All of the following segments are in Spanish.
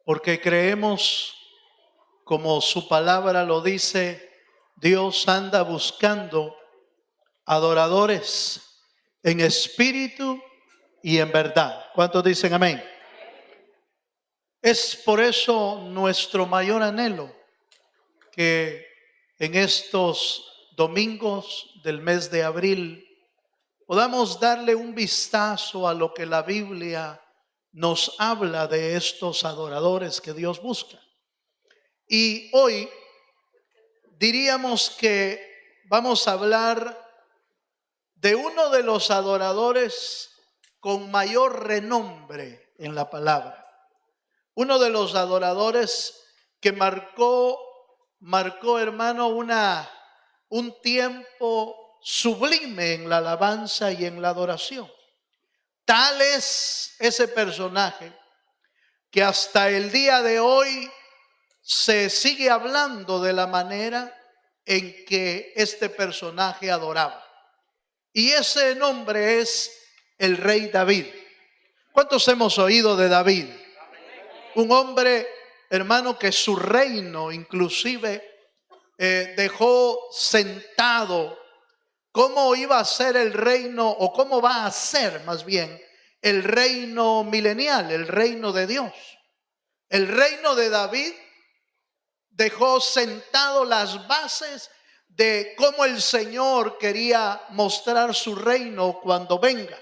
porque creemos, como su palabra lo dice, Dios anda buscando adoradores en espíritu y en verdad. ¿Cuántos dicen amén? Es por eso nuestro mayor anhelo que en estos domingos del mes de abril podamos darle un vistazo a lo que la Biblia nos habla de estos adoradores que Dios busca. Y hoy diríamos que vamos a hablar de uno de los adoradores con mayor renombre en la palabra. Uno de los adoradores que marcó, hermano, un tiempo sublime en la alabanza y en la adoración. Tal es ese personaje que hasta el día de hoy se sigue hablando de la manera en que este personaje adoraba. Y ese nombre es el rey David. ¿Cuántos hemos oído de David? Un hombre, hermano, que su reino inclusive dejó sentado cómo iba a ser el reino, o cómo va a ser más bien el reino milenial, el reino de Dios. El reino de David dejó sentado las bases de cómo el Señor quería mostrar su reino cuando venga.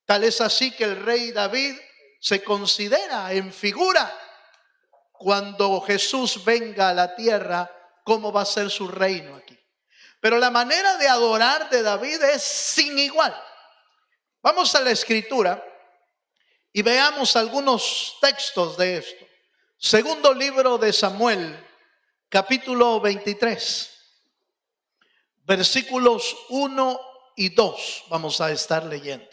Tal es así que el rey David se considera en figura cuando Jesús venga a la tierra, cómo va a ser su reino aquí. Pero la manera de adorar de David es sin igual. Vamos a la escritura y veamos algunos textos de esto. Segundo libro de Samuel, capítulo 23, versículos 1 y 2 vamos a estar leyendo.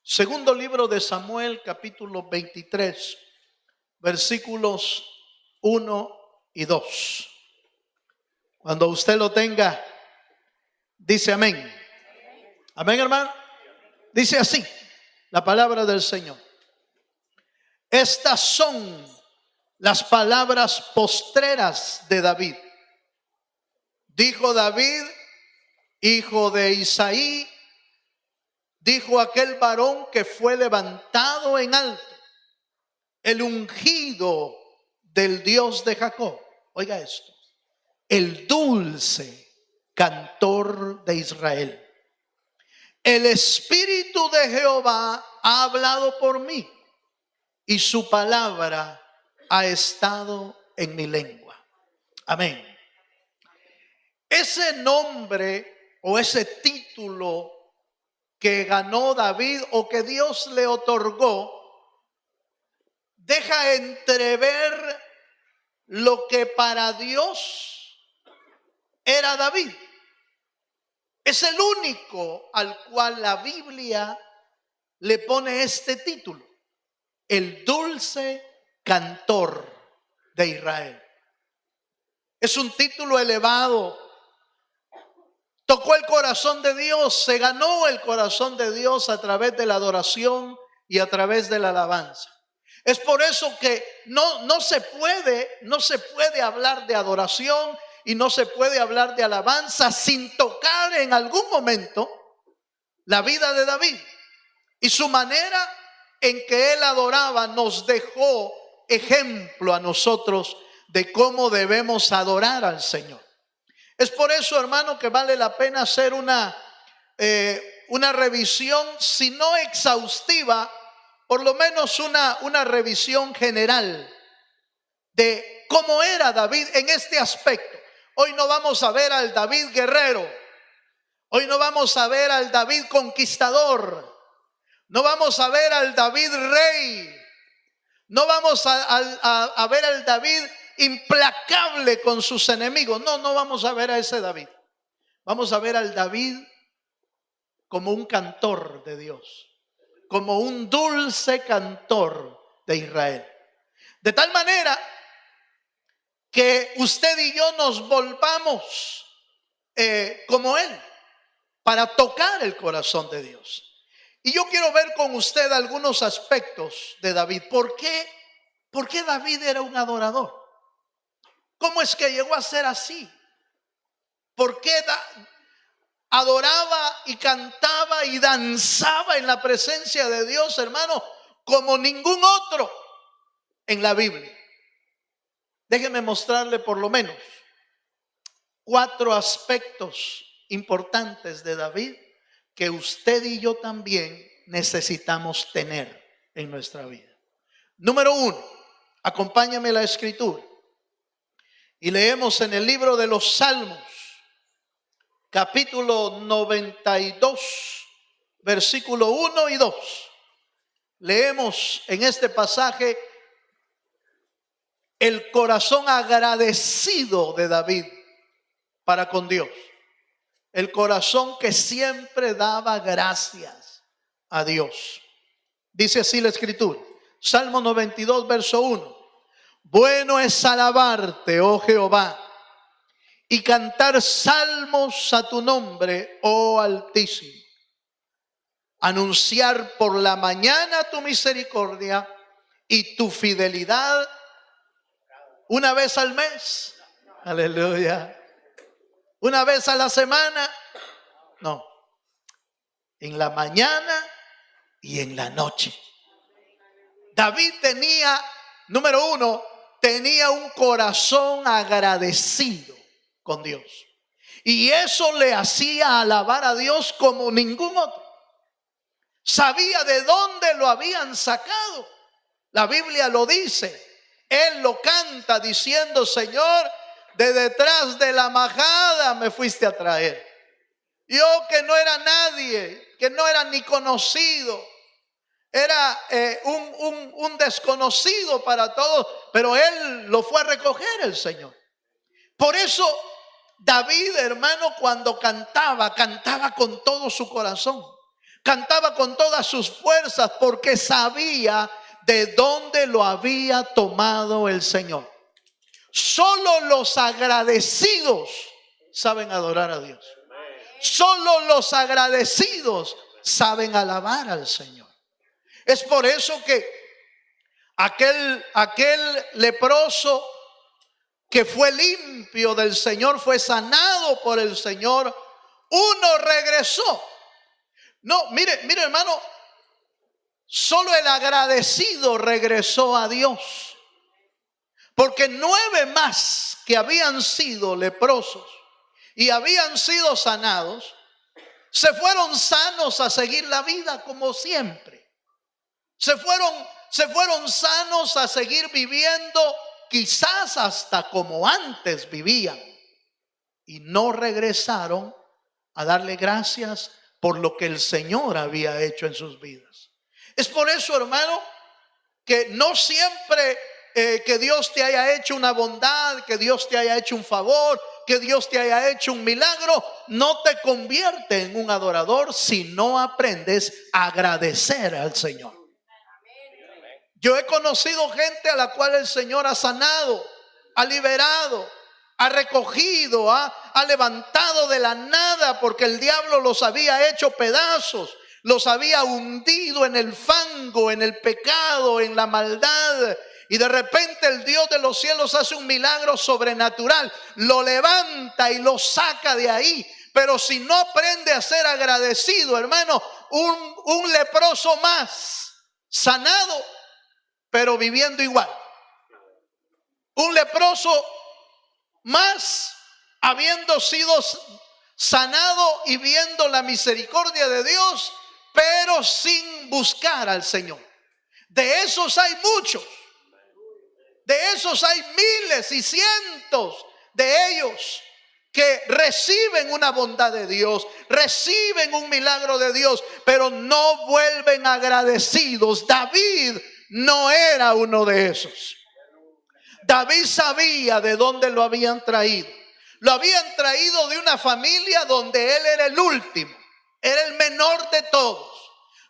Segundo libro de Samuel, capítulo 23, versículos 1 y 2. Cuando usted lo tenga, dice amén. Amén, hermano. Dice así la palabra del Señor. Estas son las palabras postreras de David. Dijo David, hijo de Isaí, dijo aquel varón que fue levantado en alto, el ungido del Dios de Jacob. Oiga esto, el dulce cantor de Israel. El Espíritu de Jehová ha hablado por mí, y su palabra ha estado en mi lengua. Amén. Ese nombre o ese título que ganó David o que Dios le otorgó, deja entrever lo que para Dios era David. Es el único al cual la Biblia le pone este título, el dulce cantor de Israel. Es un título elevado. Tocó el corazón de Dios, se ganó el corazón de Dios a través de la adoración y a través de la alabanza. Es por eso que no se puede hablar de adoración y no se puede hablar de alabanza sin tocar en algún momento la vida de David. Y su manera en que él adoraba nos dejó ejemplo a nosotros de cómo debemos adorar al Señor. Es por eso, hermano, que vale la pena hacer una revisión, si no exhaustiva, por lo menos una revisión general de cómo era David en este aspecto. Hoy no vamos a ver al David guerrero, hoy no vamos a ver al David conquistador, no vamos a ver al David rey, no vamos a ver al David implacable con sus enemigos. No vamos a ver a ese David. Vamos a ver al David como un cantor de Dios, como un dulce cantor de Israel. De tal manera que usted y yo nos volvamos como él, para tocar el corazón de Dios. Y yo quiero ver con usted algunos aspectos de David. ¿Por qué ¿Por qué David era un adorador? ¿Cómo es que llegó a ser así? ¿Por qué adoraba y cantaba y danzaba en la presencia de Dios, hermano, como ningún otro en la Biblia? Déjeme mostrarle por lo menos 4 aspectos importantes de David que usted y yo también necesitamos tener en nuestra vida. Número 1, acompáñame a la escritura y leemos en el libro de los Salmos, capítulo 92, versículo 1 y 2. Leemos en este pasaje el corazón agradecido de David para con Dios. El corazón que siempre daba gracias a Dios. Dice así la escritura, Salmo 92, verso 1. Bueno es alabarte, oh Jehová, y cantar salmos a tu nombre, oh Altísimo. Anunciar por la mañana tu misericordia y tu fidelidad una vez al mes. Aleluya. Una vez a la semana. No. En la mañana y en la noche. David tenía, número 1, tenía un corazón agradecido con Dios. Y eso le hacía alabar a Dios como ningún otro. Sabía de dónde lo habían sacado. La Biblia lo dice. Él lo canta diciendo, Señor, de detrás de la majada me fuiste a traer. Yo que no era nadie, que no era ni conocido, era un desconocido para todos, pero Él lo fue a recoger el Señor. Por eso David, hermano, cuando cantaba con todo su corazón, cantaba con todas sus fuerzas, porque sabía de dónde lo había tomado el Señor. Solo los agradecidos saben adorar a Dios. Solo los agradecidos saben alabar al Señor. Es por eso que aquel leproso que fue limpio del Señor, fue sanado por el Señor, uno regresó. No, mire hermano, solo el agradecido regresó a Dios. Porque 9 más que habían sido leprosos y habían sido sanados, se fueron sanos a seguir la vida como siempre. Se fueron sanos a seguir viviendo quizás hasta como antes vivían. Y no regresaron a darle gracias por lo que el Señor había hecho en sus vidas. Es por eso, hermano, que no siempre que Dios te haya hecho una bondad, que Dios te haya hecho un favor, que Dios te haya hecho un milagro, no te convierte en un adorador si no aprendes a agradecer al Señor. Yo he conocido gente a la cual el Señor ha sanado, ha liberado, ha recogido, ha levantado de la nada, porque el diablo los había hecho pedazos, los había hundido en el fango, en el pecado, en la maldad. Y de repente el Dios de los cielos hace un milagro sobrenatural, lo levanta y lo saca de ahí. Pero si no aprende a ser agradecido, hermano, un leproso más, sanado, pero viviendo igual. Un leproso más, habiendo sido sanado y viendo la misericordia de Dios, pero sin buscar al Señor. De esos hay muchos. De esos hay miles y cientos de ellos que reciben una bondad de Dios, reciben un milagro de Dios, pero no vuelven agradecidos. David no era uno de esos. David sabía de dónde lo habían traído. Lo habían traído de una familia donde él era el último, era el menor de todos.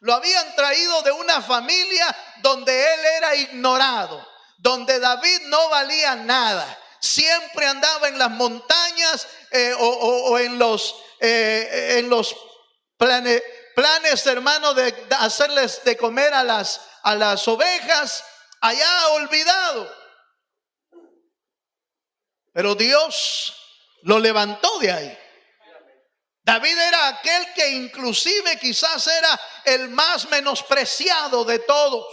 Lo habían traído de una familia donde él era ignorado, donde David no valía nada. Siempre andaba en las montañas o en los planes, hermano, de hacerles de comer a las ovejas, allá olvidado. Pero Dios lo levantó de ahí. David era aquel que inclusive quizás era el más menospreciado de todos.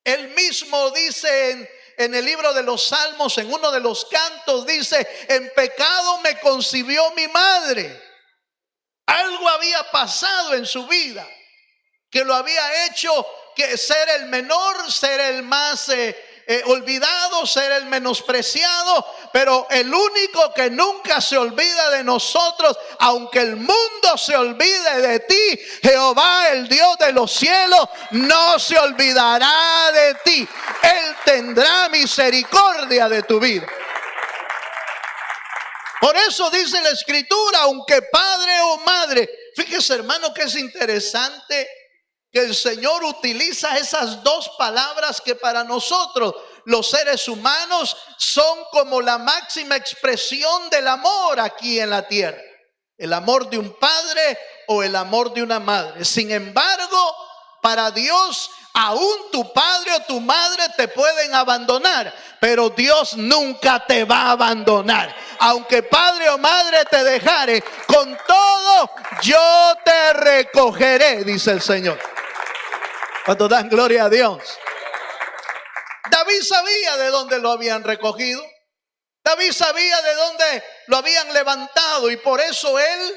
Él mismo dice en el libro de los Salmos, en uno de los cantos, dice: en pecado me concibió mi madre. Algo había pasado en su vida que lo había hecho que ser el menor, ser el más olvidado, ser el menospreciado. Pero el único que nunca se olvida de nosotros, aunque el mundo se olvide de ti, Jehová, el Dios de los cielos, no se olvidará de ti. Él tendrá misericordia de tu vida. Por eso dice la Escritura, aunque padre o madre. Fíjese, hermano, que es interesante que el Señor utiliza esas dos palabras que para nosotros, los seres humanos, son como la máxima expresión del amor aquí en la tierra. El amor de un padre o el amor de una madre. Sin embargo, para Dios, aún tu padre o tu madre te pueden abandonar, pero Dios nunca te va a abandonar. Aunque padre o madre te dejare, con todo yo te recogeré, dice el Señor. Cuando dan gloria a Dios. David sabía de dónde lo habían recogido. David sabía de dónde lo habían levantado, y por eso él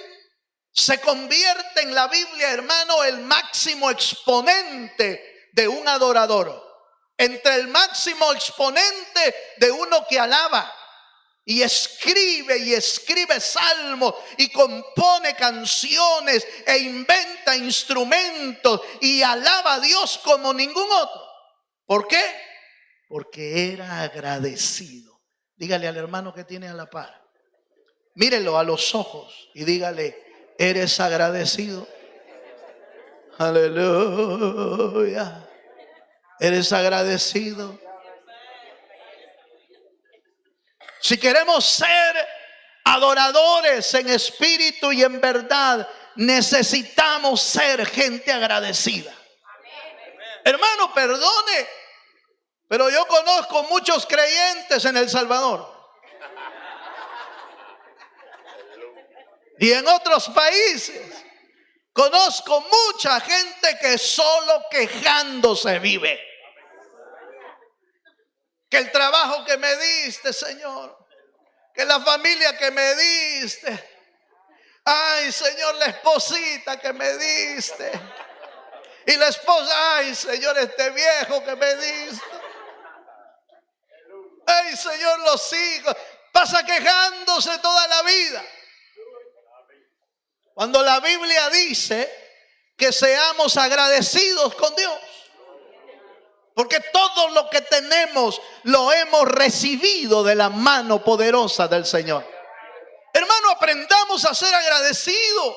se convierte en la Biblia, hermano, el máximo exponente de un adorador. Entre el máximo exponente de uno que alaba y escribe salmos y compone canciones e inventa instrumentos y alaba a Dios como ningún otro. ¿Por qué? Porque era agradecido. Dígale al hermano que tiene a la par, mírelo a los ojos y dígale: ¿eres agradecido? Aleluya. ¿Eres agradecido? Si queremos ser adoradores en espíritu y en verdad, necesitamos ser gente agradecida. Hermano, perdone, pero yo conozco muchos creyentes en El Salvador y en otros países. Conozco mucha gente que solo quejándose vive. Que el trabajo que me diste, Señor, que la familia que me diste, ay, Señor, la esposita que me diste, y la esposa, ay, Señor, este viejo que me diste, ay, Señor, los hijos. Pasa quejándose toda la vida, cuando la Biblia dice que seamos agradecidos con Dios. Porque todo lo que tenemos lo hemos recibido de la mano poderosa del Señor. Hermano, aprendamos a ser agradecidos.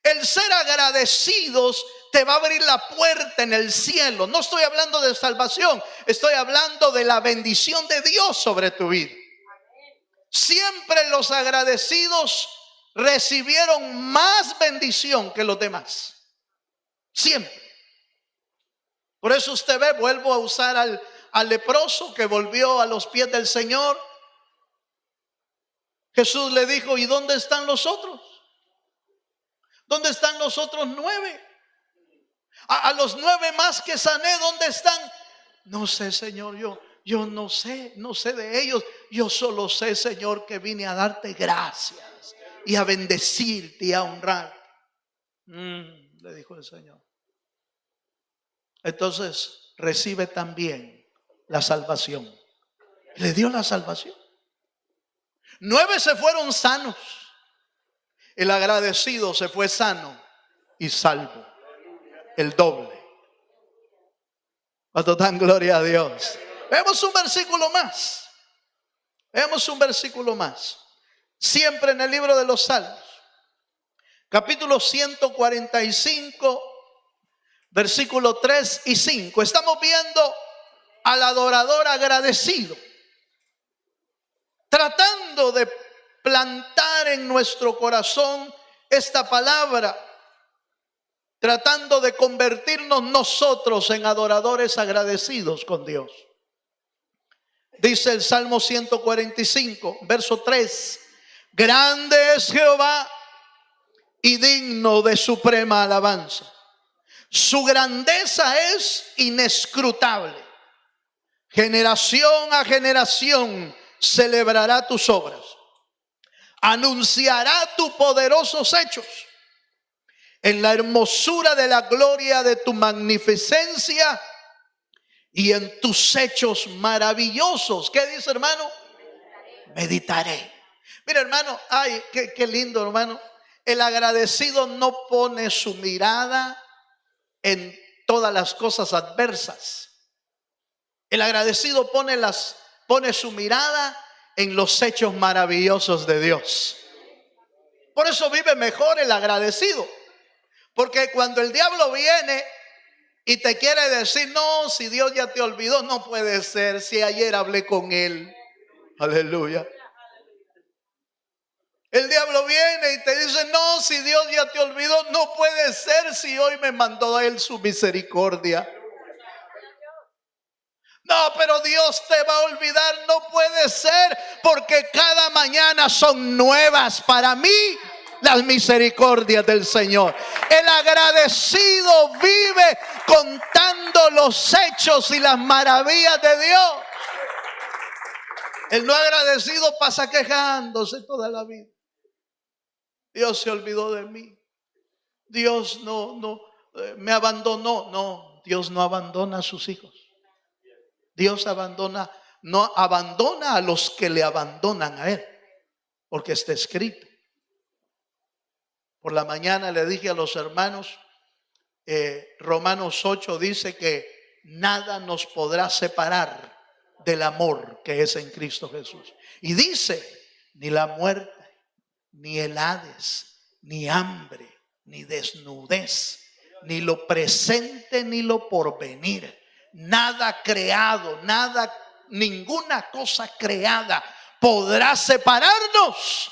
El ser agradecidos te va a abrir la puerta en el cielo. No estoy hablando de salvación, estoy hablando de la bendición de Dios sobre tu vida. Siempre los agradecidos recibieron más bendición que los demás. Siempre. Por eso usted ve, vuelvo a usar al leproso que volvió a los pies del Señor. Jesús le dijo: ¿y dónde están los otros? ¿Dónde están los otros 9? A los 9 más que sané, ¿dónde están? No sé, Señor, yo no sé de ellos. Yo solo sé, Señor, que vine a darte gracias y a bendecirte y a honrar. Le dijo el Señor. Entonces recibe también la salvación. Le dio la salvación. 9 se fueron sanos. El agradecido se fue sano y salvo. El doble. Cuando dan gloria a Dios. Vemos un versículo más. Vemos un versículo más. Siempre en el libro de los Salmos. Capítulo 145. Versículo 3 y 5. Estamos viendo al adorador agradecido, tratando de plantar en nuestro corazón esta palabra. tratando de convertirnos nosotros en adoradores agradecidos con Dios. Dice el Salmo 145, verso 3: grande es Jehová y digno de suprema alabanza. Su grandeza es inescrutable. Generación a generación celebrará tus obras. Anunciará tus poderosos hechos. En la hermosura de la gloria de tu magnificencia y en tus hechos maravillosos. ¿Qué dice, hermano? Meditaré. Mira, hermano, ay, qué lindo, hermano. El agradecido no pone su mirada en todas las cosas adversas. El agradecido pone su mirada en los hechos maravillosos de Dios. Por eso vive mejor el agradecido. Porque cuando el diablo viene y te quiere decir, no, si Dios ya te olvidó, no puede ser, si ayer hablé con él. Aleluya. El diablo viene y te dice, no, si Dios ya te olvidó, no puede ser, si hoy me mandó a él su misericordia. No, pero Dios te va a olvidar, no puede ser, porque cada mañana son nuevas para mí las misericordias del Señor. El agradecido vive contando los hechos y las maravillas de Dios. El no agradecido pasa quejándose toda la vida. Dios se olvidó de mí. Dios no me abandonó. No, Dios no abandona a sus hijos. Dios no abandona a los que le abandonan a Él, porque está escrito. Por la mañana le dije a los hermanos, Romanos 8 dice que nada nos podrá separar del amor que es en Cristo Jesús. Y dice, ni la muerte, ni el Hades, ni hambre, ni desnudez, ni lo presente, ni lo porvenir. Nada creado, ninguna cosa creada podrá separarnos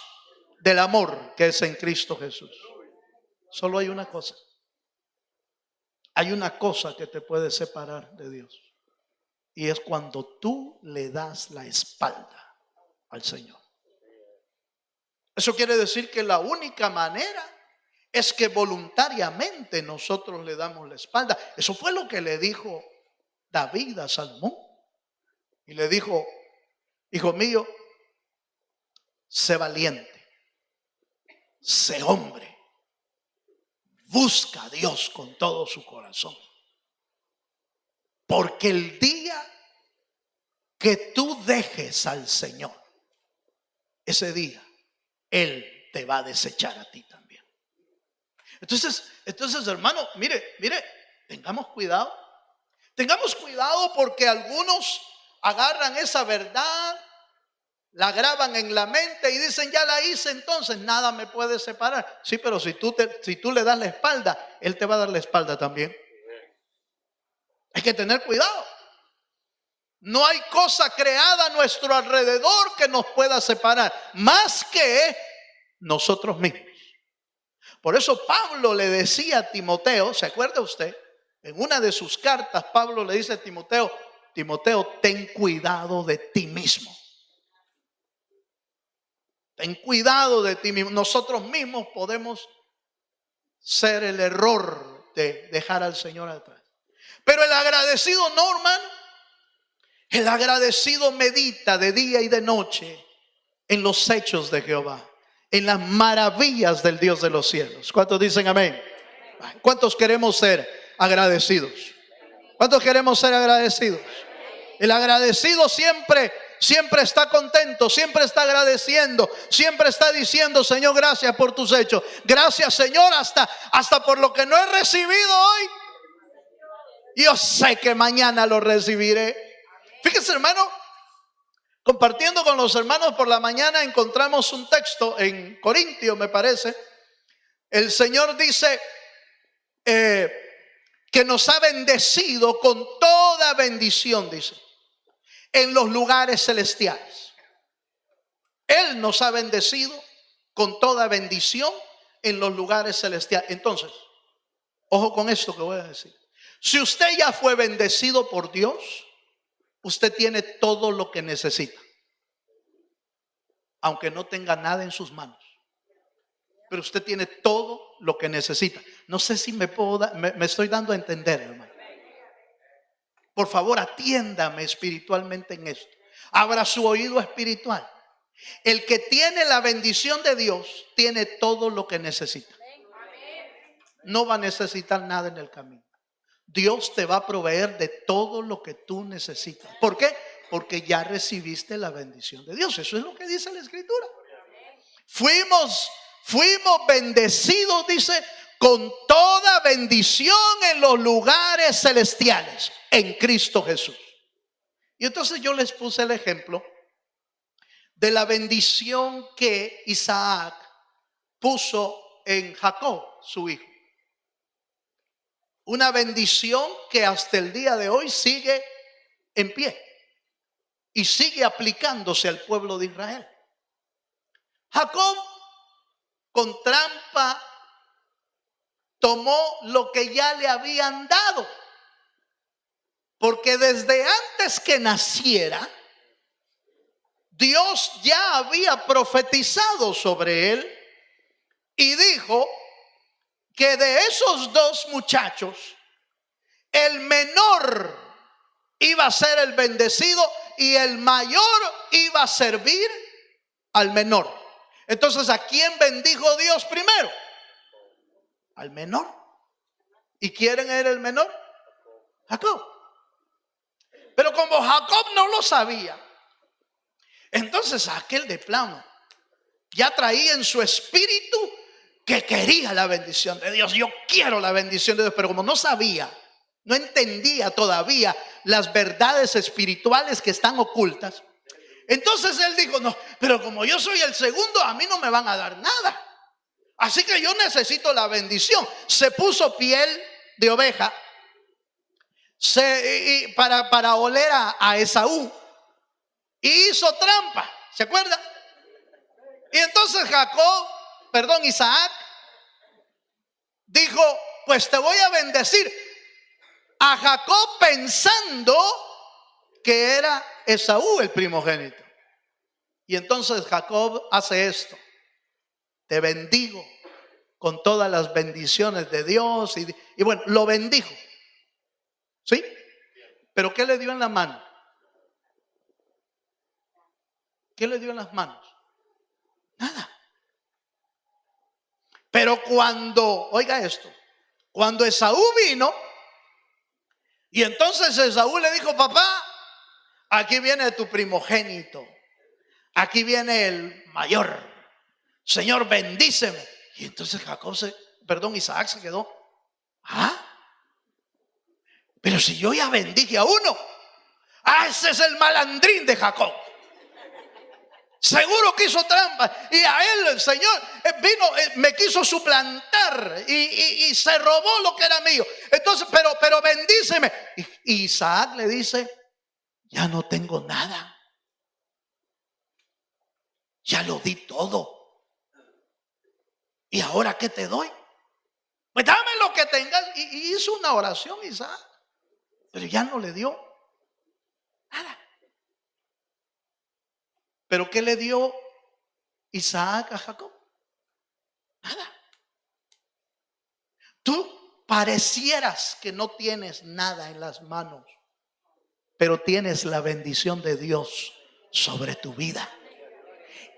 del amor que es en Cristo Jesús. Solo hay una cosa. Hay una cosa que te puede separar de Dios. Y es cuando tú le das la espalda al Señor. Eso quiere decir que la única manera es que voluntariamente nosotros le damos la espalda. Eso fue lo que le dijo David a Salomón. Y le dijo, hijo mío, sé valiente, sé hombre, busca a Dios con todo su corazón. Porque el día que tú dejes al Señor, ese día Él te va a desechar a ti también. Entonces hermano, mire, tengamos cuidado. Tengamos cuidado porque algunos agarran esa verdad, la graban en la mente y dicen, ya la hice, entonces nada me puede separar. Sí, pero si tú le das la espalda, Él te va a dar la espalda también. Hay que tener cuidado. No hay cosa creada a nuestro alrededor que nos pueda separar, más que nosotros mismos. Por eso Pablo le decía a Timoteo, ¿se acuerda usted? En una de sus cartas, Pablo le dice a Timoteo, ten cuidado de ti mismo. Ten cuidado de ti mismo. Nosotros mismos podemos ser el error de dejar al Señor atrás. Pero el agradecido no, hermano. El agradecido medita de día y de noche en los hechos de Jehová, en las maravillas del Dios de los cielos. ¿Cuántos dicen amén? ¿Cuántos queremos ser agradecidos? ¿Cuántos queremos ser agradecidos? El agradecido siempre está contento, siempre está agradeciendo, siempre está diciendo, Señor, gracias por tus hechos. Gracias, Señor, hasta por lo que no he recibido hoy. Yo sé que mañana lo recibiré. Fíjese, hermano, compartiendo con los hermanos por la mañana encontramos un texto en Corintios, me parece. El Señor dice que nos ha bendecido con toda bendición, dice, en los lugares celestiales. Él nos ha bendecido con toda bendición en los lugares celestiales. Entonces, Ojo con esto que voy a decir. Si usted ya fue bendecido por Dios, usted tiene todo lo que necesita, aunque no tenga nada en sus manos. Pero usted tiene todo lo que necesita. No sé si me estoy dando a entender, hermano. Por favor, atiéndame espiritualmente en esto. Abra su oído espiritual. El que tiene la bendición de Dios tiene todo lo que necesita. No va a necesitar nada en el camino. Dios te va a proveer de todo lo que tú necesitas. ¿Por qué? Porque ya recibiste la bendición de Dios. Eso es lo que dice la Escritura. Fuimos bendecidos, dice, con toda bendición en los lugares celestiales en Cristo Jesús. Y entonces yo les puse el ejemplo de la bendición que Isaac puso en Jacob, su hijo. Una bendición que hasta el día de hoy sigue en pie y sigue aplicándose al pueblo de Israel. Jacob, con trampa, tomó lo que ya le habían dado, porque desde antes que naciera, Dios ya había profetizado sobre él y dijo que de esos dos muchachos, el menor iba a ser el bendecido y el mayor iba a servir al menor. Entonces, ¿a quién bendijo Dios primero? Al menor. ¿Y quién era el menor? Jacob. Pero como Jacob no lo sabía, entonces aquel de plano ya traía en su espíritu que quería la bendición de Dios. Yo quiero la bendición de Dios, pero como no sabía, no entendía todavía las verdades espirituales que están ocultas, entonces él dijo, no, pero como yo soy el segundo, a mí no me van a dar nada. Así que yo necesito la bendición. Se puso piel de oveja para oler a Esaú y hizo trampa. ¿Se acuerda? Y entonces Isaac dijo, pues te voy a bendecir a Jacob pensando que era Esaú el primogénito. Y entonces Jacob hace esto: te bendigo con todas las bendiciones de Dios. Y bueno, lo bendijo. ¿Sí? Pero ¿qué le dio en la mano? ¿Qué le dio en las manos? Nada. Pero oiga esto, cuando Esaú vino, y entonces Esaú le dijo, papá, aquí viene tu primogénito, aquí viene el mayor, Señor, bendíceme. Y entonces Isaac se quedó, pero si yo ya bendije a uno, ese es el malandrín de Jacob. Seguro que hizo trampa. Y a él el Señor vino, me quiso suplantar y se robó lo que era mío. Entonces, pero bendíceme. Y Isaac le dice, ya no tengo nada. Ya lo di todo. ¿Y ahora qué te doy? Pues dame lo que tengas. Y hizo una oración Isaac, pero ya no le dio nada. ¿Pero qué le dio Isaac a Jacob? Nada. Tú parecieras que no tienes nada en las manos, pero tienes la bendición de Dios sobre tu vida.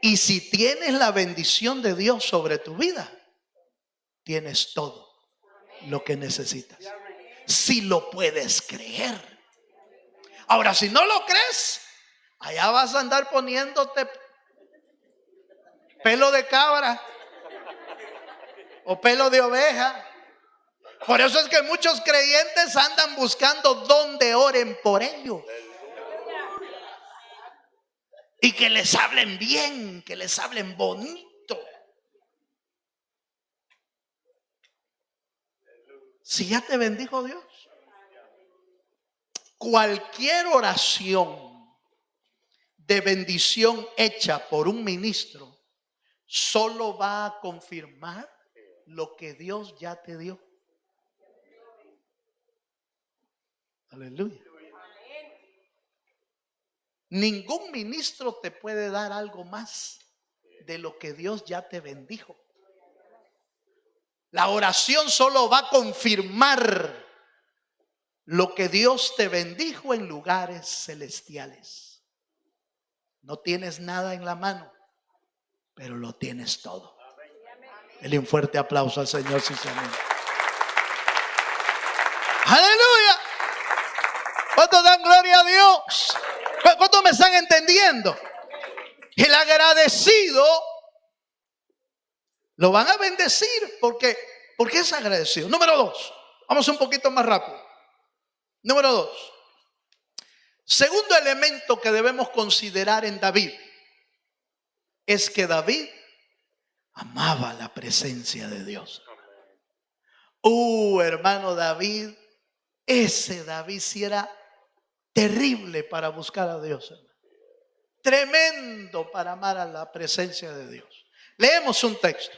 Y si tienes la bendición de Dios sobre tu vida, tienes todo lo que necesitas. Si lo puedes creer. Ahora, si no lo crees, allá vas a andar poniéndote pelo de cabra o pelo de oveja. Por eso es que muchos creyentes andan buscando donde oren por ellos. Y que les hablen bien, que les hablen bonito. Si ya te bendijo Dios, cualquier oración de bendición hecha por un ministro solo va a confirmar lo que Dios ya te dio. Aleluya. Ningún ministro te puede dar algo más de lo que Dios ya te bendijo. La oración solo va a confirmar lo que Dios te bendijo en lugares celestiales. No tienes nada en la mano, pero lo tienes todo. Dele un fuerte aplauso al Señor, si se anima. ¡Aleluya! ¿Cuántos dan gloria a Dios? ¿Cuántos me están entendiendo? El agradecido lo van a bendecir porque es agradecido. Número 2, vamos un poquito más rápido. Número 2, segundo elemento que debemos considerar en David es que David amaba la presencia de Dios. Hermano David, ese David sí era terrible para buscar a Dios, hermano. Tremendo para amar a la presencia de Dios. Leemos un texto.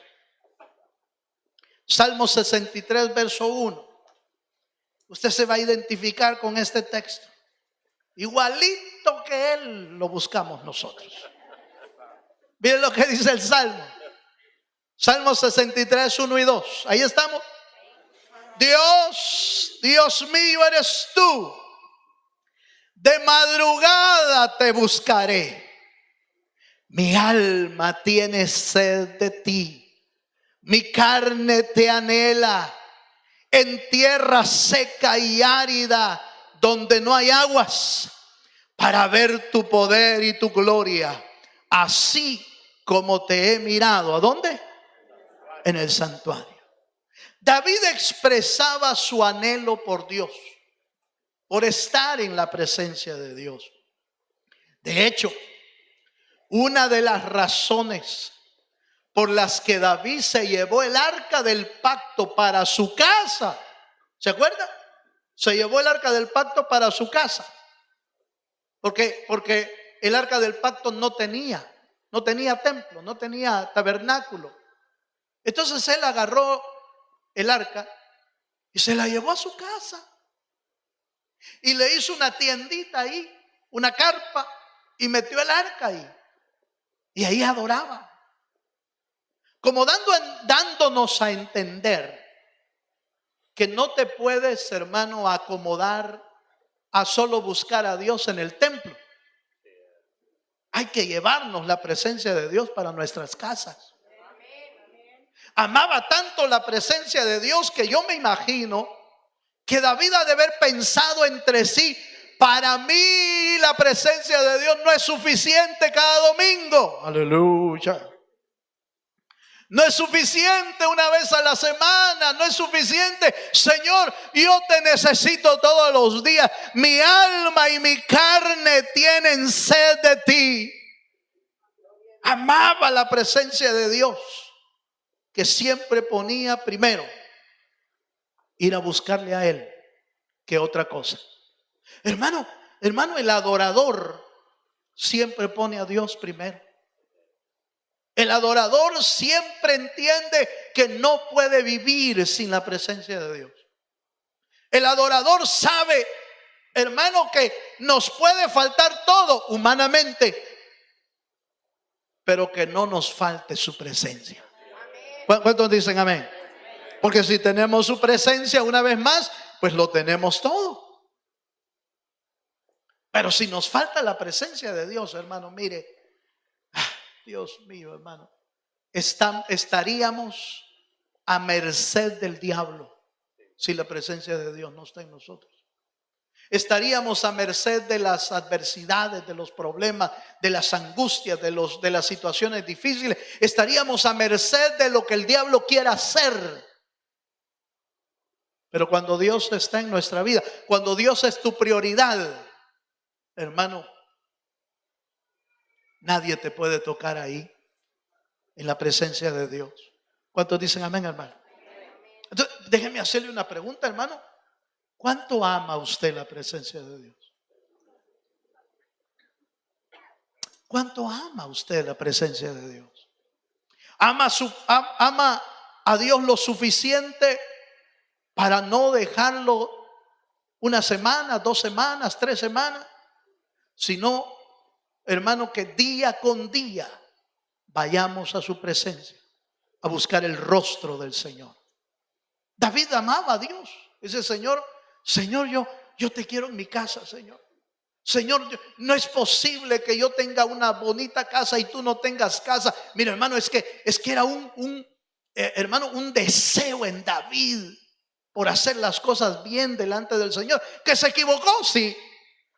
Salmo 63, verso 1. Usted se va a identificar con este texto. Igualito que él lo buscamos nosotros. Miren lo que dice el Salmo. Salmo 63, 1 y 2. Ahí estamos. Dios, Dios mío eres tú. De madrugada te buscaré. Mi alma tiene sed de ti. Mi carne te anhela en tierra seca y árida, donde no hay aguas, para ver tu poder y tu gloria, así como te he mirado. ¿A dónde? En el santuario. David expresaba su anhelo por Dios, por estar en la presencia de Dios. De hecho, una de las razones por las que David se llevó el arca del pacto para su casa, ¿se acuerda? Se llevó el arca del pacto para su casa. Porque el arca del pacto no tenía templo, no tenía tabernáculo. Entonces él agarró el arca y se la llevó a su casa. Y le hizo una tiendita ahí, una carpa, y metió el arca ahí. Y ahí adoraba. Como dándonos a entender que no te puedes, hermano, acomodar a solo buscar a Dios en el templo. Hay que llevarnos la presencia de Dios para nuestras casas. Amaba tanto la presencia de Dios que yo me imagino que David ha de haber pensado entre sí: para mí la presencia de Dios no es suficiente cada domingo. Aleluya. No es suficiente una vez a la semana, no es suficiente. Señor, yo te necesito todos los días. Mi alma y mi carne tienen sed de ti. Amaba la presencia de Dios, que siempre ponía primero ir a buscarle a Él que otra cosa. Hermano, el adorador siempre pone a Dios primero. El adorador siempre entiende que no puede vivir sin la presencia de Dios. El adorador sabe, hermano, que nos puede faltar todo humanamente, pero que no nos falte su presencia. ¿Cuántos dicen amén? Porque si tenemos su presencia una vez más, pues lo tenemos todo. Pero si nos falta la presencia de Dios, hermano, mire, Dios mío, hermano, estaríamos a merced del diablo si la presencia de Dios no está en nosotros. Estaríamos a merced de las adversidades, de los problemas, de las angustias, de las situaciones difíciles. Estaríamos a merced de lo que el diablo quiera hacer. Pero cuando Dios está en nuestra vida, cuando Dios es tu prioridad, hermano, nadie te puede tocar ahí, en la presencia de Dios. ¿Cuántos dicen amén, hermano? Entonces, déjeme hacerle una pregunta, hermano. ¿Cuánto ama usted la presencia de Dios? ¿Cuánto ama usted la presencia de Dios? ¿Ama a Dios lo suficiente para no dejarlo una semana, 2 semanas, 3 semanas, sino, hermano, que día con día vayamos a su presencia a buscar el rostro del Señor. David amaba a Dios. Dice, Señor, yo te quiero en mi casa, Señor. Señor, no es posible que yo tenga una bonita casa y tú no tengas casa. Mira, hermano, es que era hermano, un deseo en David por hacer las cosas bien delante del Señor. Que se equivocó, sí.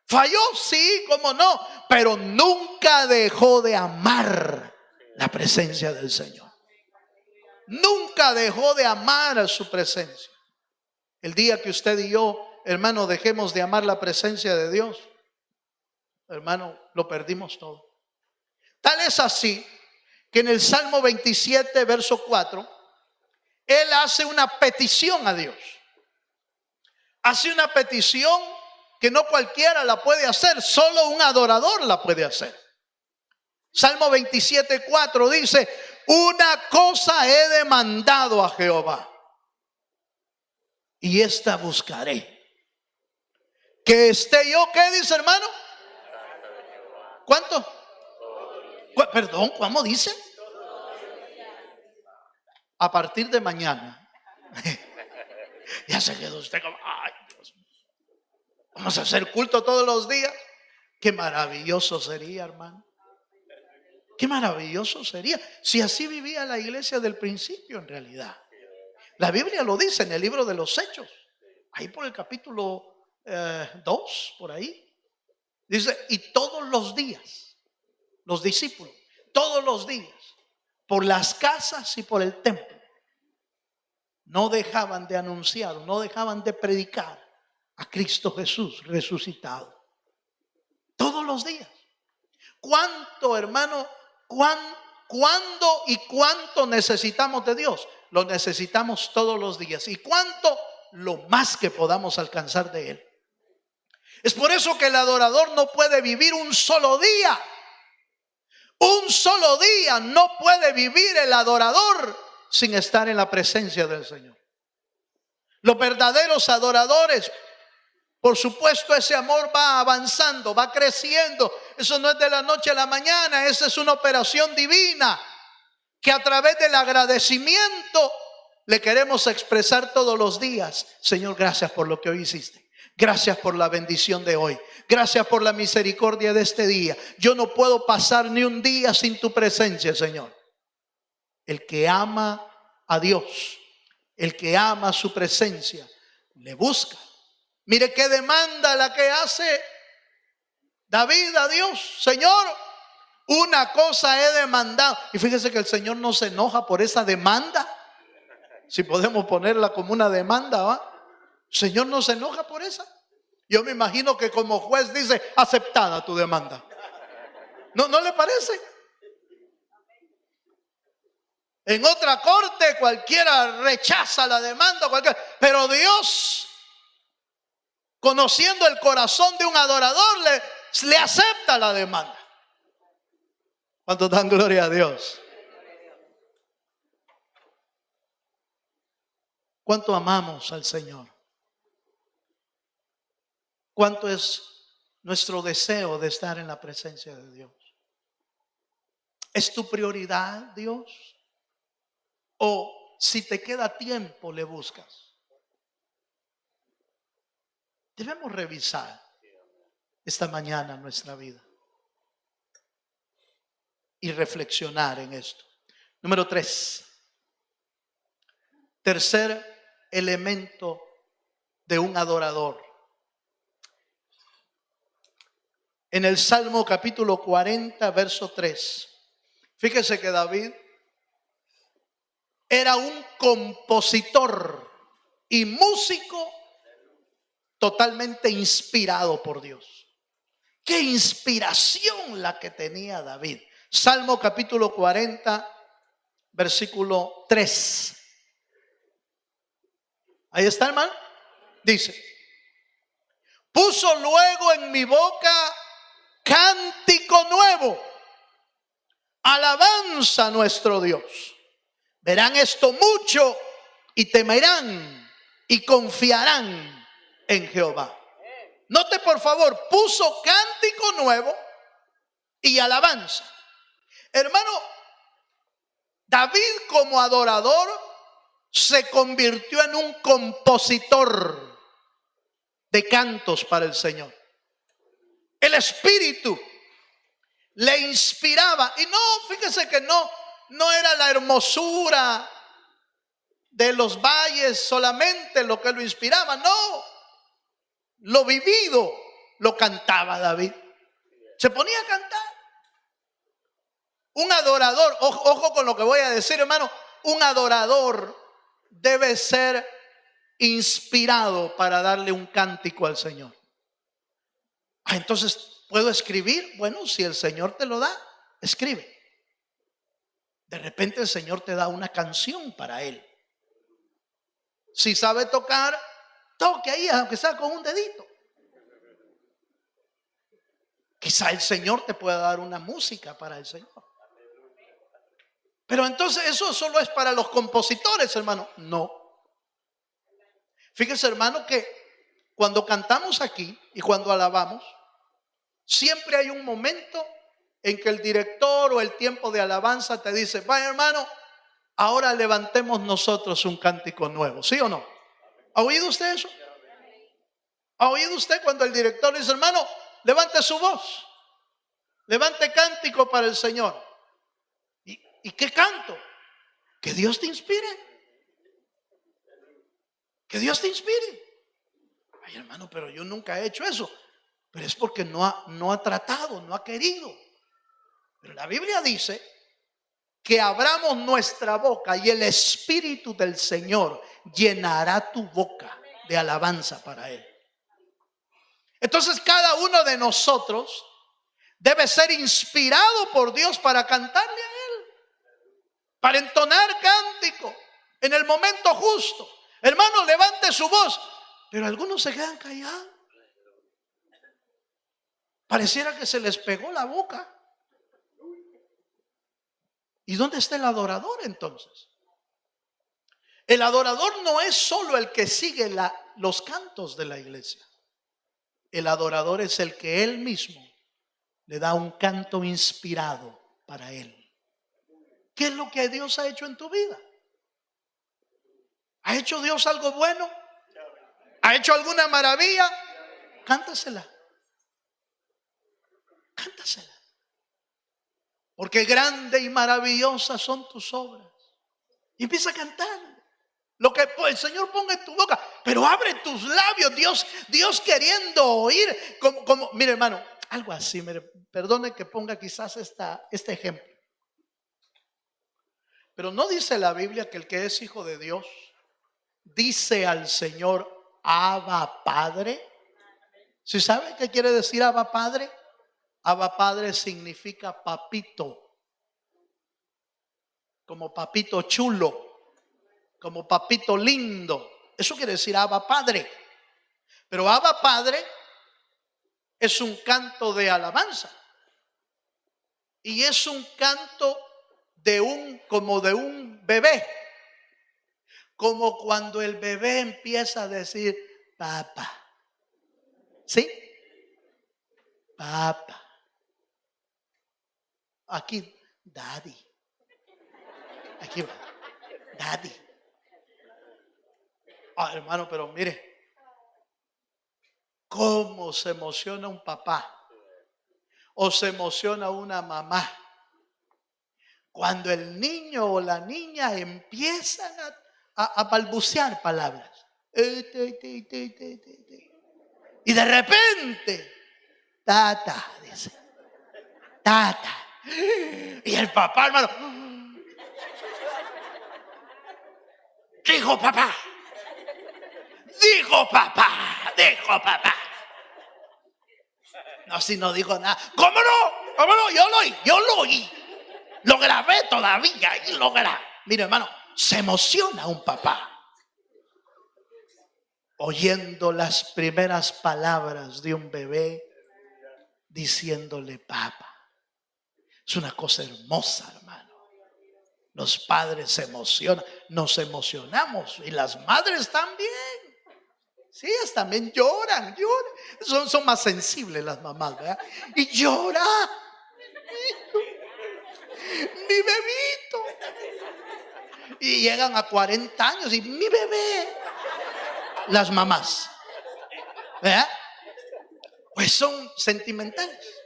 Falló, sí, cómo no. Pero nunca dejó de amar la presencia del Señor. Nunca dejó de amar a su presencia. El día que usted y yo, hermano, dejemos de amar la presencia de Dios, hermano, lo perdimos todo. Tal es así que en el Salmo 27, verso 4, él hace una petición a Dios. Hace una petición que no cualquiera la puede hacer, solo un adorador la puede hacer. Salmo 27, 4 dice, una cosa he demandado a Jehová, y esta buscaré, que esté yo, ¿qué dice, hermano? ¿Cuánto? Perdón, ¿cómo dice? A partir de mañana. Ya se quedó usted como, ay Dios, vamos a hacer culto todos los días. Qué maravilloso sería, hermano. Qué maravilloso sería si así vivía la iglesia del principio en realidad. La Biblia lo dice en el libro de los Hechos, ahí por el capítulo 2, por ahí. Dice, y todos los días, los discípulos, todos los días, por las casas y por el templo, no dejaban de anunciar, no dejaban de predicar a Cristo Jesús resucitado. Todos los días. ¿Cuánto, hermano? ¿Cuándo y cuánto necesitamos de Dios? Lo necesitamos todos los días. ¿Y cuánto? Lo más que podamos alcanzar de Él. Es por eso que el adorador no puede vivir un solo día. Un solo día no puede vivir el adorador sin estar en la presencia del Señor. Los verdaderos adoradores, por supuesto, ese amor va avanzando, va creciendo. Eso no es de la noche a la mañana. Esa es una operación divina que a través del agradecimiento le queremos expresar todos los días. Señor, gracias por lo que hoy hiciste. Gracias por la bendición de hoy. Gracias por la misericordia de este día. Yo no puedo pasar ni un día sin tu presencia, Señor. El que ama a Dios, el que ama su presencia, le busca. Mire qué demanda la que hace David a Dios. Señor, una cosa he demandado. Y fíjese que el Señor no se enoja por esa demanda. Si podemos ponerla como una demanda, ¿va? El Señor no se enoja por esa. Yo me imagino que como juez dice, aceptada tu demanda. ¿No le parece? En otra corte cualquiera rechaza la demanda, pero Dios, conociendo el corazón de un adorador, le acepta la demanda. ¿Cuánto dan gloria a Dios? ¿Cuánto amamos al Señor? ¿Cuánto es nuestro deseo de estar en la presencia de Dios? ¿Es tu prioridad Dios? ¿O si te queda tiempo le buscas? Debemos revisar esta mañana nuestra vida y reflexionar en esto. Número 3. Tercer elemento de un adorador. En el Salmo capítulo 40, verso 3. Fíjese que David era un compositor y músico totalmente inspirado por Dios. Qué inspiración la que tenía David. Salmo capítulo 40, versículo 3. Ahí está, hermano. Dice, puso luego en mi boca cántico nuevo, alabanza a nuestro Dios. Verán esto mucho y temerán y confiarán en Jehová. Note por favor, puso cántico nuevo y alabanza. Hermano, David como adorador se convirtió en un compositor de cantos para el Señor. El Espíritu le inspiraba. Y no, fíjese que no era la hermosura de los valles solamente lo que lo inspiraba. No, lo vivido lo cantaba David. Se ponía a cantar. Un adorador, ojo con lo que voy a decir, hermano, un adorador debe ser inspirado para darle un cántico al Señor. Entonces, ¿puedo escribir? Bueno, si el Señor te lo da, escribe. De repente el Señor te da una canción para Él. Si sabe tocar, toque ahí, aunque sea con un dedito. Quizá el Señor te pueda dar una música para el Señor. Pero entonces eso solo es para los compositores, hermano. No. Fíjese, hermano, que cuando cantamos aquí y cuando alabamos, siempre hay un momento en que el director o el tiempo de alabanza te dice: vaya, hermano, ahora levantemos nosotros un cántico nuevo. ¿Sí o no? ¿Ha oído usted eso? ¿Ha oído usted cuando el director dice: hermano, levante su voz, levante cántico para el Señor? ¿Y qué canto? Que Dios te inspire. Que Dios te inspire. Ay, hermano, pero yo nunca he hecho eso. Pero es porque no ha tratado, no ha querido. Pero la Biblia dice que abramos nuestra boca y el Espíritu del Señor llenará tu boca de alabanza para Él. Entonces cada uno de nosotros debe ser inspirado por Dios para cantarle a Él, para entonar cántico en el momento justo. Hermano, levante su voz. Pero algunos se quedan callados. Pareciera que se les pegó la boca. ¿Y dónde está el adorador entonces? El adorador no es solo el que sigue los cantos de la iglesia. El adorador es el que él mismo le da un canto inspirado para él. ¿Qué es lo que Dios ha hecho en tu vida? ¿Ha hecho Dios algo bueno? ¿Ha hecho alguna maravilla? Cántasela. Cántasela. Porque grande y maravillosas son tus obras. Y empieza a cantar lo que el Señor ponga en tu boca. Pero abre tus labios, Dios queriendo oír. Mire, hermano, algo así. Mire, perdone que ponga quizás este ejemplo. Pero no dice la Biblia que el que es hijo de Dios dice al Señor: Abba Padre. ¿Sí sabe qué quiere decir Abba Padre? Abba Padre significa papito. Como papito chulo, como papito lindo. Eso quiere decir Abba Padre. Pero Abba Padre es un canto de alabanza. Y es un canto como de un bebé. Como cuando el bebé empieza a decir papá. ¿Sí? Papá. Aquí, daddy. Aquí va, daddy. Hermano, pero mire cómo se emociona un papá o se emociona una mamá cuando el niño o la niña empiezan a balbucear palabras. Y de repente, tata, dice, tata. Y el papá, hermano, dijo papá, dijo papá, dijo papá. No, si no dijo nada. ¿Cómo no? ¿Cómo no? Yo lo oí. Lo grabé todavía y lo grabé. Mira, hermano, se emociona un papá oyendo las primeras palabras de un bebé diciéndole papá. Es una cosa hermosa, hermano. Los padres se emocionan, nos emocionamos y las madres también. Sí, ellas también lloran. Son más sensibles las mamás, ¿verdad? Y llora. Mi bebito. Y llegan a 40 años y mi bebé. Las mamás, ¿verdad? Pues son sentimentales.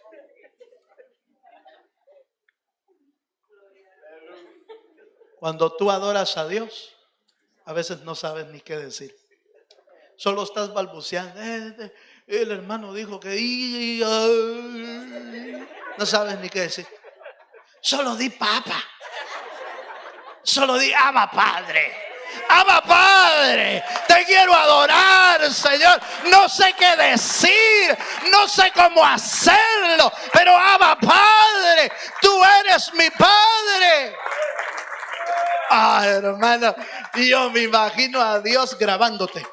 Cuando tú adoras a Dios, a veces no sabes ni qué decir. Solo estás balbuceando. El hermano dijo que... No sabes ni qué decir. Solo di papa. Solo di Abba Padre. Abba Padre, te quiero adorar, Señor. No sé qué decir, no sé cómo hacerlo, pero Abba Padre, tú eres mi Padre. Ah, hermano, yo me imagino a Dios grabándote.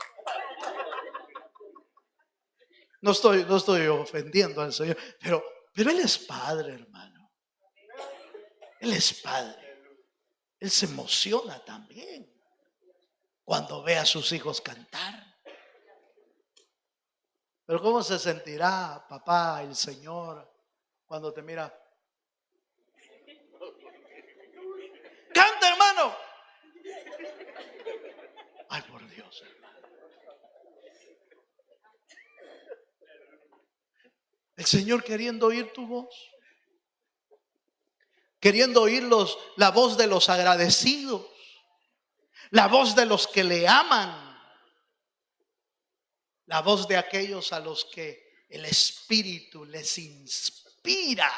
No estoy ofendiendo al Señor, pero Él es Padre, hermano. Él es Padre. Él se emociona también cuando ve a sus hijos cantar. Pero ¿cómo se sentirá papá, el Señor, cuando te mira? Canta, hermano. Ay, por Dios, hermano. El Señor queriendo oír tu voz, queriendo oír la voz de los agradecidos, la voz de los que le aman, la voz de aquellos a los que el Espíritu les inspira.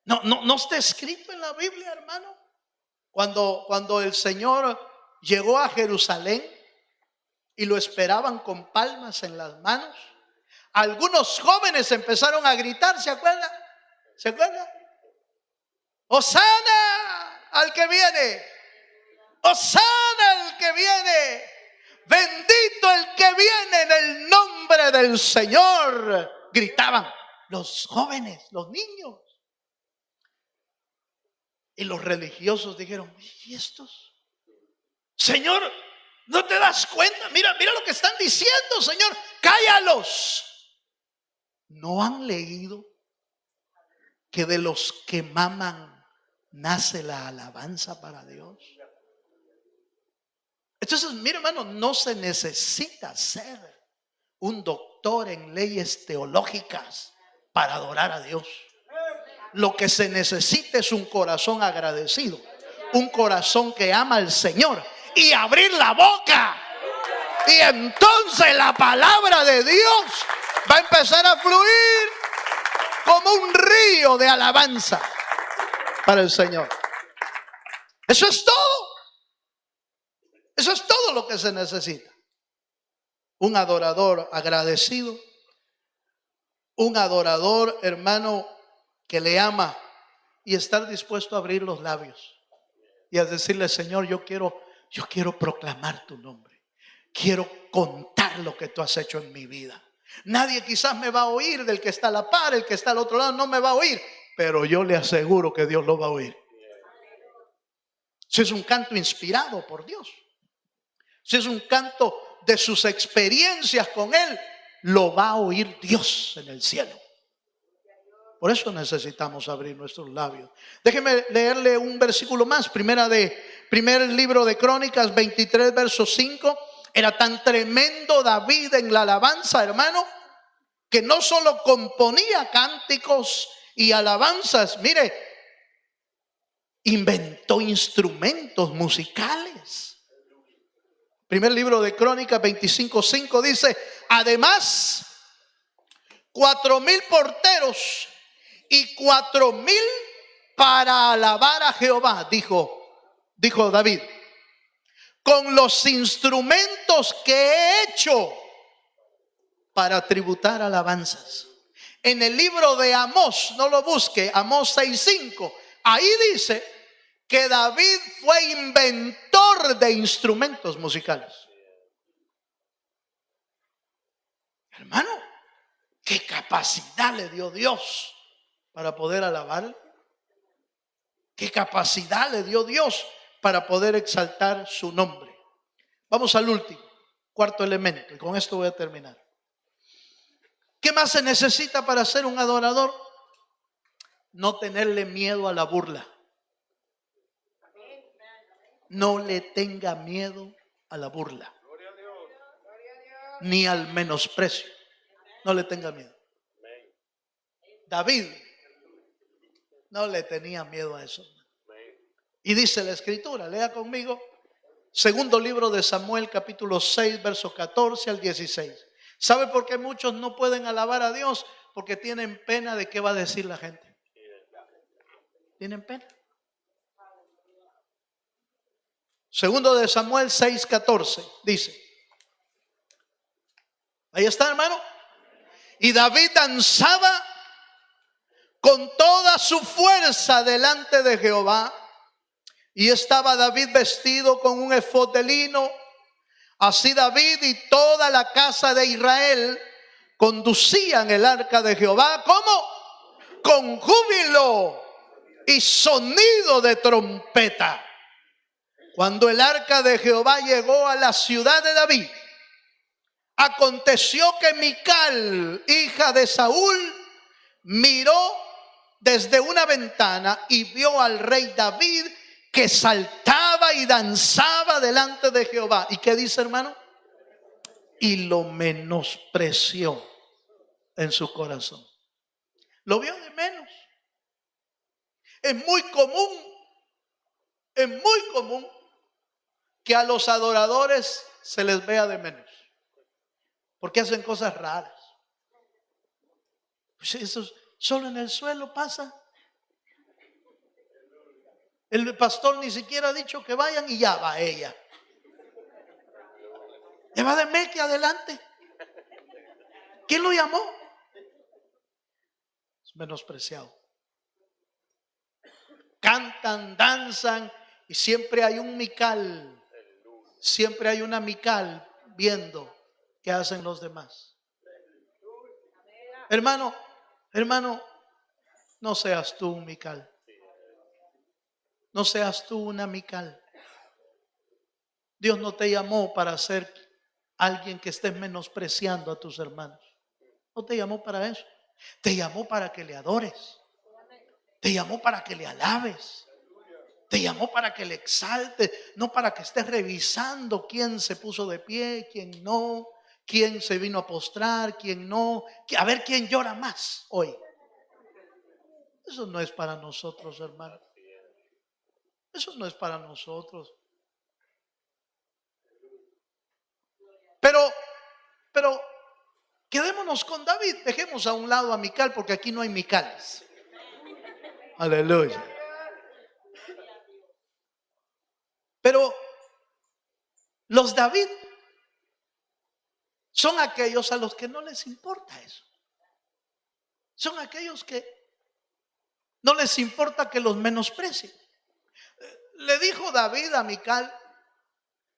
No está escrito en la Biblia, hermano. Cuando el Señor llegó a Jerusalén y lo esperaban con palmas en las manos, algunos jóvenes empezaron a gritar, ¿se acuerdan? ¿Se acuerdan? ¡Hosana al que viene! ¡Hosana al que viene! ¡Bendito el que viene en el nombre del Señor! Gritaban los jóvenes, los niños. Y los religiosos dijeron, ¿y estos? Señor, ¿no te das cuenta? Mira lo que están diciendo, Señor. ¡Cállalos! ¿No han leído que de los que maman nace la alabanza para Dios? Entonces, mira, hermano, no se necesita ser un doctor en leyes teológicas para adorar a Dios. Lo que se necesita es un corazón agradecido, un corazón que ama al Señor y abrir la boca. Y entonces la palabra de Dios va a empezar a fluir como un río de alabanza para el Señor. Eso es todo. Eso es todo lo que se necesita. Un adorador agradecido, un adorador, hermano, que le ama y estar dispuesto a abrir los labios y a decirle, Señor, yo quiero proclamar tu nombre. Quiero contar lo que tú has hecho en mi vida. Nadie quizás me va a oír, del que está a la par, el que está al otro lado no me va a oír, pero yo le aseguro que Dios lo va a oír. Si es un canto inspirado por Dios, si es un canto de sus experiencias con Él, lo va a oír Dios en el cielo. Por eso necesitamos abrir nuestros labios. Déjeme leerle un versículo más. Primer libro de Crónicas 23, verso 5. Era tan tremendo David en la alabanza, hermano, que no solo componía cánticos y alabanzas, mire, inventó instrumentos musicales. Primer libro de Crónicas 25:5 dice, además 4,000 porteros y 4,000 para alabar a Jehová, dijo David, con los instrumentos que he hecho para tributar alabanzas. En el libro de Amós, no lo busque, Amós 6:5, ahí dice que David fue inventor de instrumentos musicales. Hermano, qué capacidad le dio Dios para poder alabar. Qué capacidad le dio Dios para poder exaltar su nombre. Vamos al último. Cuarto elemento, y con esto voy a terminar. ¿Qué más se necesita para ser un adorador? No tenerle miedo a la burla. No le tenga miedo a la burla, ni al menosprecio. No le tenga miedo. David no le tenía miedo a eso. Y dice la escritura, lea conmigo, segundo libro de Samuel, capítulo 6, versos 14 al 16. ¿Sabe por qué muchos no pueden alabar a Dios? Porque tienen pena de qué va a decir la gente. Tienen pena. Segundo de Samuel 6, 14 dice. Ahí está, hermano. Y David danzaba con toda su fuerza delante de Jehová. Y estaba David vestido con un efod de lino. Así David y toda la casa de Israel conducían el arca de Jehová. ¿Cómo? Con júbilo y sonido de trompeta. Cuando el arca de Jehová llegó a la ciudad de David, aconteció que Mical, hija de Saúl, miró desde una ventana y vio al rey David que saltaba y danzaba delante de Jehová. ¿Y qué dice, hermano? Y lo menospreció en su corazón. Lo vio de menos. Es muy común que a los adoradores se les vea de menos, porque hacen cosas raras. Pues eso solo en el suelo pasa. El pastor ni siquiera ha dicho que vayan y ya va ella. Ya va de meque adelante. ¿Quién lo llamó? Es menospreciado. Cantan, danzan y siempre hay un Mical. Siempre hay una Mical viendo qué hacen los demás. Hermano, no seas tú un Mical. No seas tú una Mical. Dios no te llamó para ser alguien que estés menospreciando a tus hermanos. No te llamó para eso. Te llamó para que le adores. Te llamó para que le alabes. Te llamó para que le exaltes, no para que estés revisando quién se puso de pie, quién no, quién se vino a postrar, quién no, a ver quién llora más hoy. Eso no es para nosotros, hermano. Eso no es para nosotros. Pero quedémonos con David. Dejemos a un lado a Mical, porque aquí no hay Micales. Aleluya. Pero los David son aquellos a los que no les importa eso. Son aquellos que no les importa que los menosprecien. Le dijo David a Mical,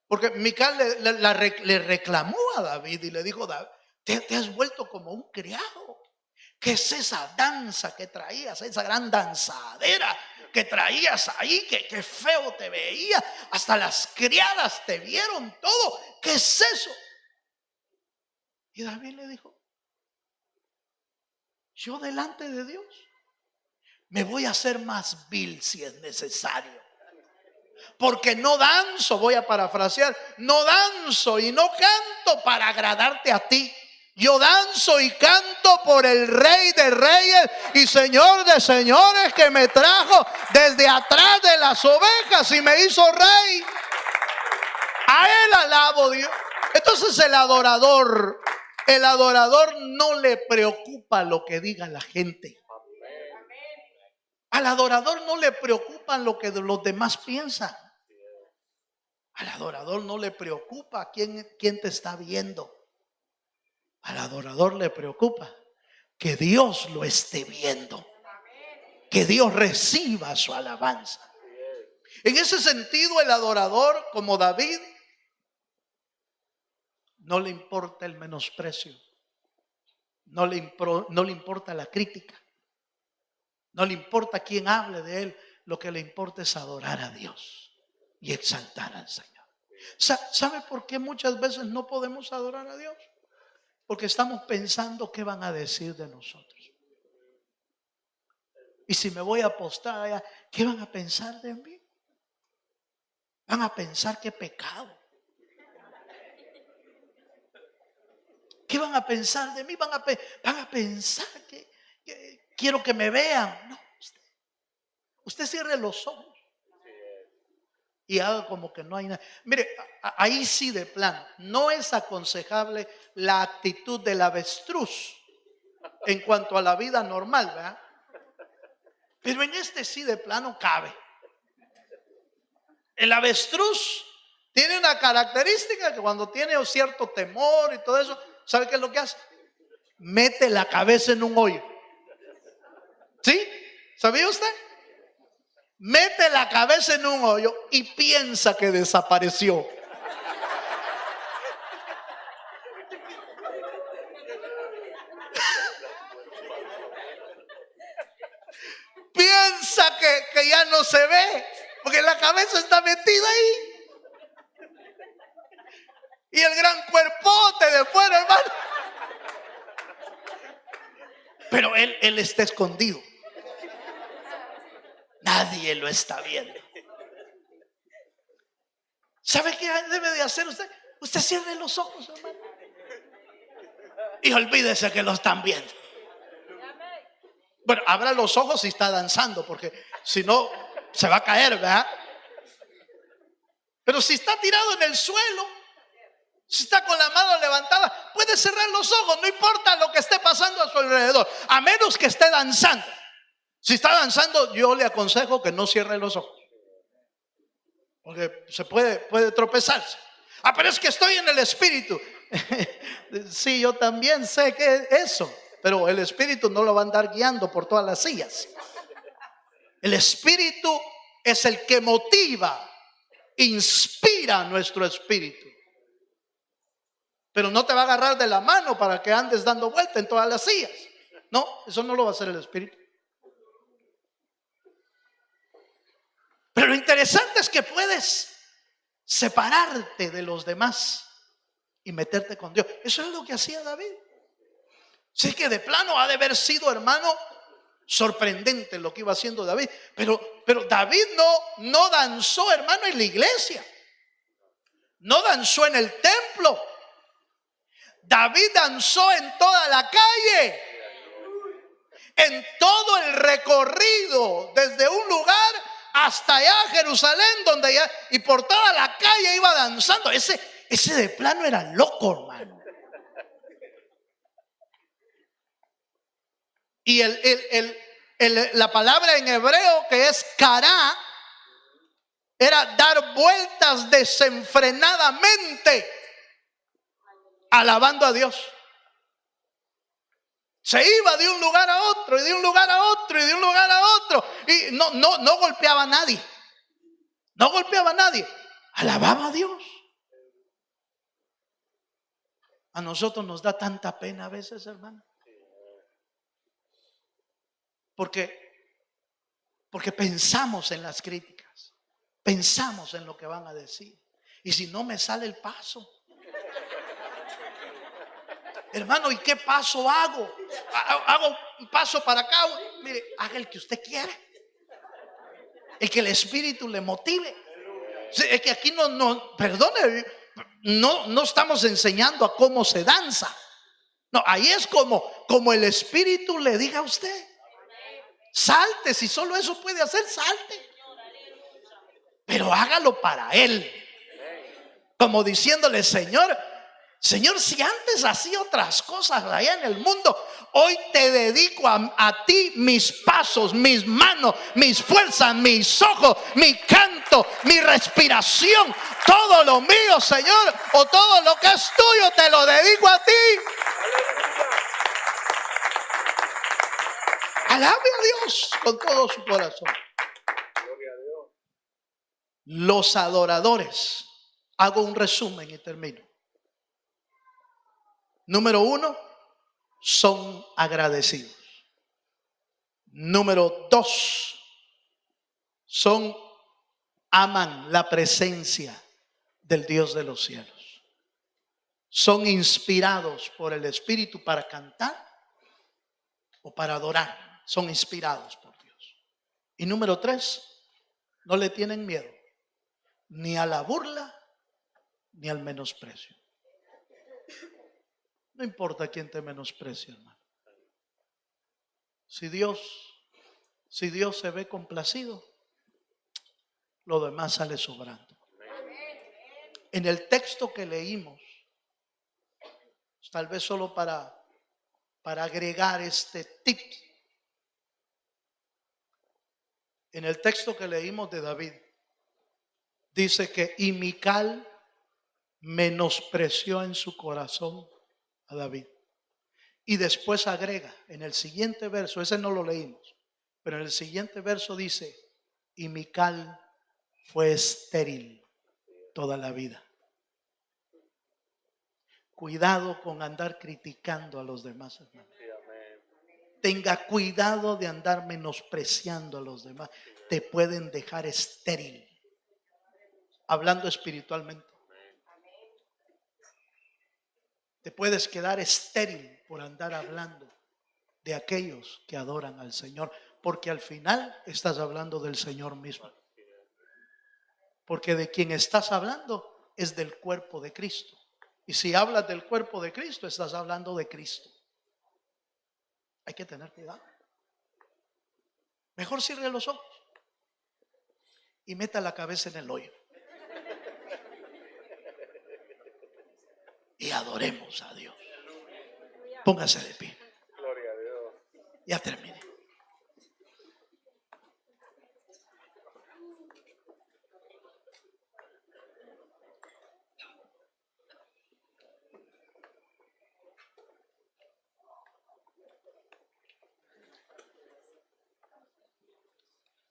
porque Mical le reclamó a David y le dijo: te has vuelto como un criado. ¿Qué es esa danza que traías? Esa gran danzadera que traías ahí, que feo te veía. Hasta las criadas te vieron todo. ¿Qué es eso? Y David le dijo: yo delante de Dios me voy a hacer más vil si es necesario. Porque no danzo, voy a parafrasear, no danzo y no canto para agradarte a ti. Yo danzo y canto por el Rey de Reyes y Señor de Señores, que me trajo desde atrás de las ovejas y me hizo rey. A Él alabo, Dios. Entonces el adorador no le preocupa lo que diga la gente. Al adorador no le preocupa lo que los demás piensan. Al adorador no le preocupa quién te está viendo. Al adorador le preocupa que Dios lo esté viendo, que Dios reciba su alabanza. En ese sentido, el adorador, como David, no le importa el menosprecio, no le importa la crítica, no le importa quién hable de él. Lo que le importa es adorar a Dios y exaltar al Señor. ¿Sabe por qué muchas veces no podemos adorar a Dios? Porque estamos pensando qué van a decir de nosotros. Y si me voy a apostar allá, ¿qué van a pensar de mí? Van a pensar que pecado. ¿Qué van a pensar de mí? Van a pensar que quiero que me vean. No, usted cierre los ojos y haga como que no hay nada. Mire, ahí sí de plano, no es aconsejable la actitud del avestruz en cuanto a la vida normal, ¿verdad? Pero en este sí de plano cabe. El avestruz tiene una característica que cuando tiene cierto temor y todo eso, ¿sabe qué es lo que hace? Mete la cabeza en un hoyo. ¿Sí? ¿Sabía usted? Mete la cabeza en un hoyo y piensa que desapareció. Piensa que ya no se ve, porque la cabeza está metida ahí. Y el gran cuerpote de fuera, hermano. Pero él está escondido. Nadie lo está viendo. ¿Sabe qué debe de hacer usted? Usted cierre los ojos, hermano, y olvídese que lo están viendo. Bueno, abra los ojos si está danzando, porque si no se va a caer, ¿verdad? Pero si está tirado en el suelo, si está con la mano levantada, puede cerrar los ojos, no importa lo que esté pasando a su alrededor, a menos que esté danzando. Si está danzando, yo le aconsejo que no cierre los ojos, porque se puede tropezarse. Pero es que estoy en el espíritu. Sí, yo también sé que es eso, pero el espíritu no lo va a andar guiando por todas las sillas. El espíritu es el que motiva, inspira nuestro espíritu. Pero no te va a agarrar de la mano para que andes dando vuelta en todas las sillas. No, eso no lo va a hacer el espíritu. Pero lo interesante es que puedes separarte de los demás y meterte con Dios. Eso es lo que hacía David. Sí, que de plano ha de haber sido, hermano, sorprendente lo que iba haciendo David. Pero David no danzó, hermano, en la iglesia. No danzó en el templo. David danzó en toda la calle. En todo el recorrido, desde un lugar hasta allá, Jerusalén, donde ya, y por toda la calle iba danzando. Ese de plano era loco, hermano. Y la palabra en hebreo que es kará era dar vueltas desenfrenadamente alabando a Dios. Se iba de un lugar a otro y de un lugar a otro y de un lugar a otro y no golpeaba a nadie. No golpeaba a nadie. Alababa a Dios. A nosotros nos da tanta pena a veces, hermano. Porque pensamos en las críticas, pensamos en lo que van a decir. Y si no me sale el paso, hermano, ¿y qué paso hago? Hago un paso para acá. Mire, haga el que usted quiera, el que el espíritu le motive. Es que aquí perdone, no estamos enseñando a cómo se danza. No, ahí es como el espíritu le diga a usted. Salte, si solo eso puede hacer, salte. Pero hágalo para Él. Como diciéndole, Señor, si antes hacía otras cosas allá en el mundo, hoy te dedico a ti mis pasos, mis manos, mis fuerzas, mis ojos, mi canto, mi respiración, todo lo mío, Señor, o todo lo que es tuyo, te lo dedico a ti. Alabe a Dios con todo su corazón. Los adoradores, hago un resumen y termino. Número 1, son agradecidos. Número 2, aman la presencia del Dios de los cielos. Son inspirados por el Espíritu para cantar o para adorar. Son inspirados por Dios. Y número 3, no le tienen miedo ni a la burla ni al menosprecio. No importa quién te menosprecie, hermano. Si Dios se ve complacido, lo demás sale sobrando. En el texto que leímos, tal vez solo para agregar este tip, en el texto que leímos de David, dice que y Mical menospreció en su corazón a David. Y después agrega en el siguiente verso, ese no lo leímos, pero en el siguiente verso dice, y Mical fue estéril toda la vida. Cuidado con andar criticando a los demás, hermano. Tenga cuidado de andar menospreciando a los demás. Te pueden dejar estéril, hablando espiritualmente. Te puedes quedar estéril por andar hablando de aquellos que adoran al Señor, porque al final estás hablando del Señor mismo. Porque de quien estás hablando es del cuerpo de Cristo. Y si hablas del cuerpo de Cristo, estás hablando de Cristo. Hay que tener cuidado. Mejor cierre los ojos y meta la cabeza en el hoyo. Y adoremos a Dios. Póngase de pie. Gloria a Dios. Ya terminé.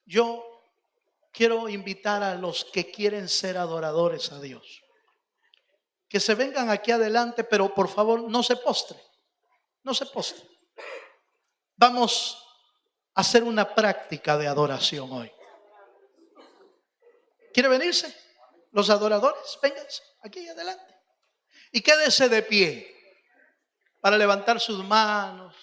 Yo quiero invitar a los que quieren ser adoradores a Dios, que se vengan aquí adelante, pero por favor no se postre, no se postre. Vamos a hacer una práctica de adoración hoy. ¿Quiere venirse? Los adoradores, vénganse aquí adelante y quédese de pie para levantar sus manos,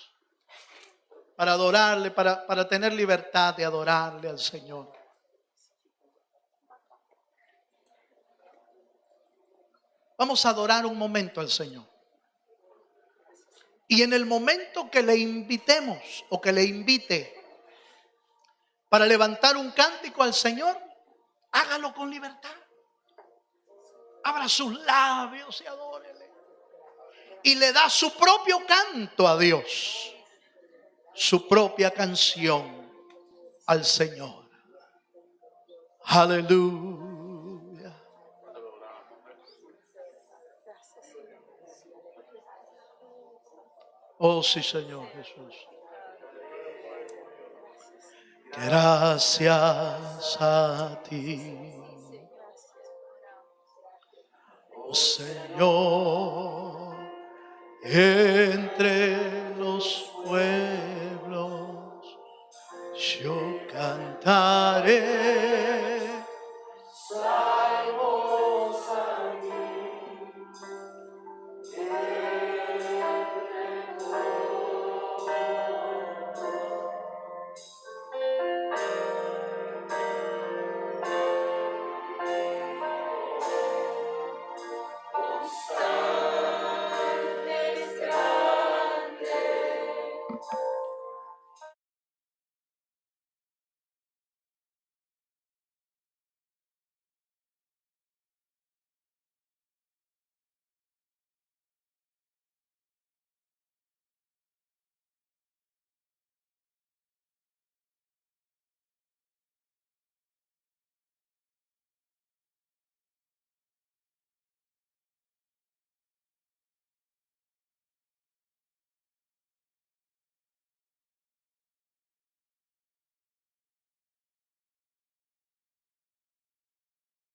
para adorarle, para tener libertad de adorarle al Señor. Vamos a adorar un momento al Señor. Y en el momento que le invitemos o que le invite para levantar un cántico al Señor, hágalo con libertad. Abra sus labios y adórele. Y le da su propio canto a Dios, su propia canción al Señor. Aleluya. Oh sí, Señor Jesús. Gracias a ti, oh Señor, entre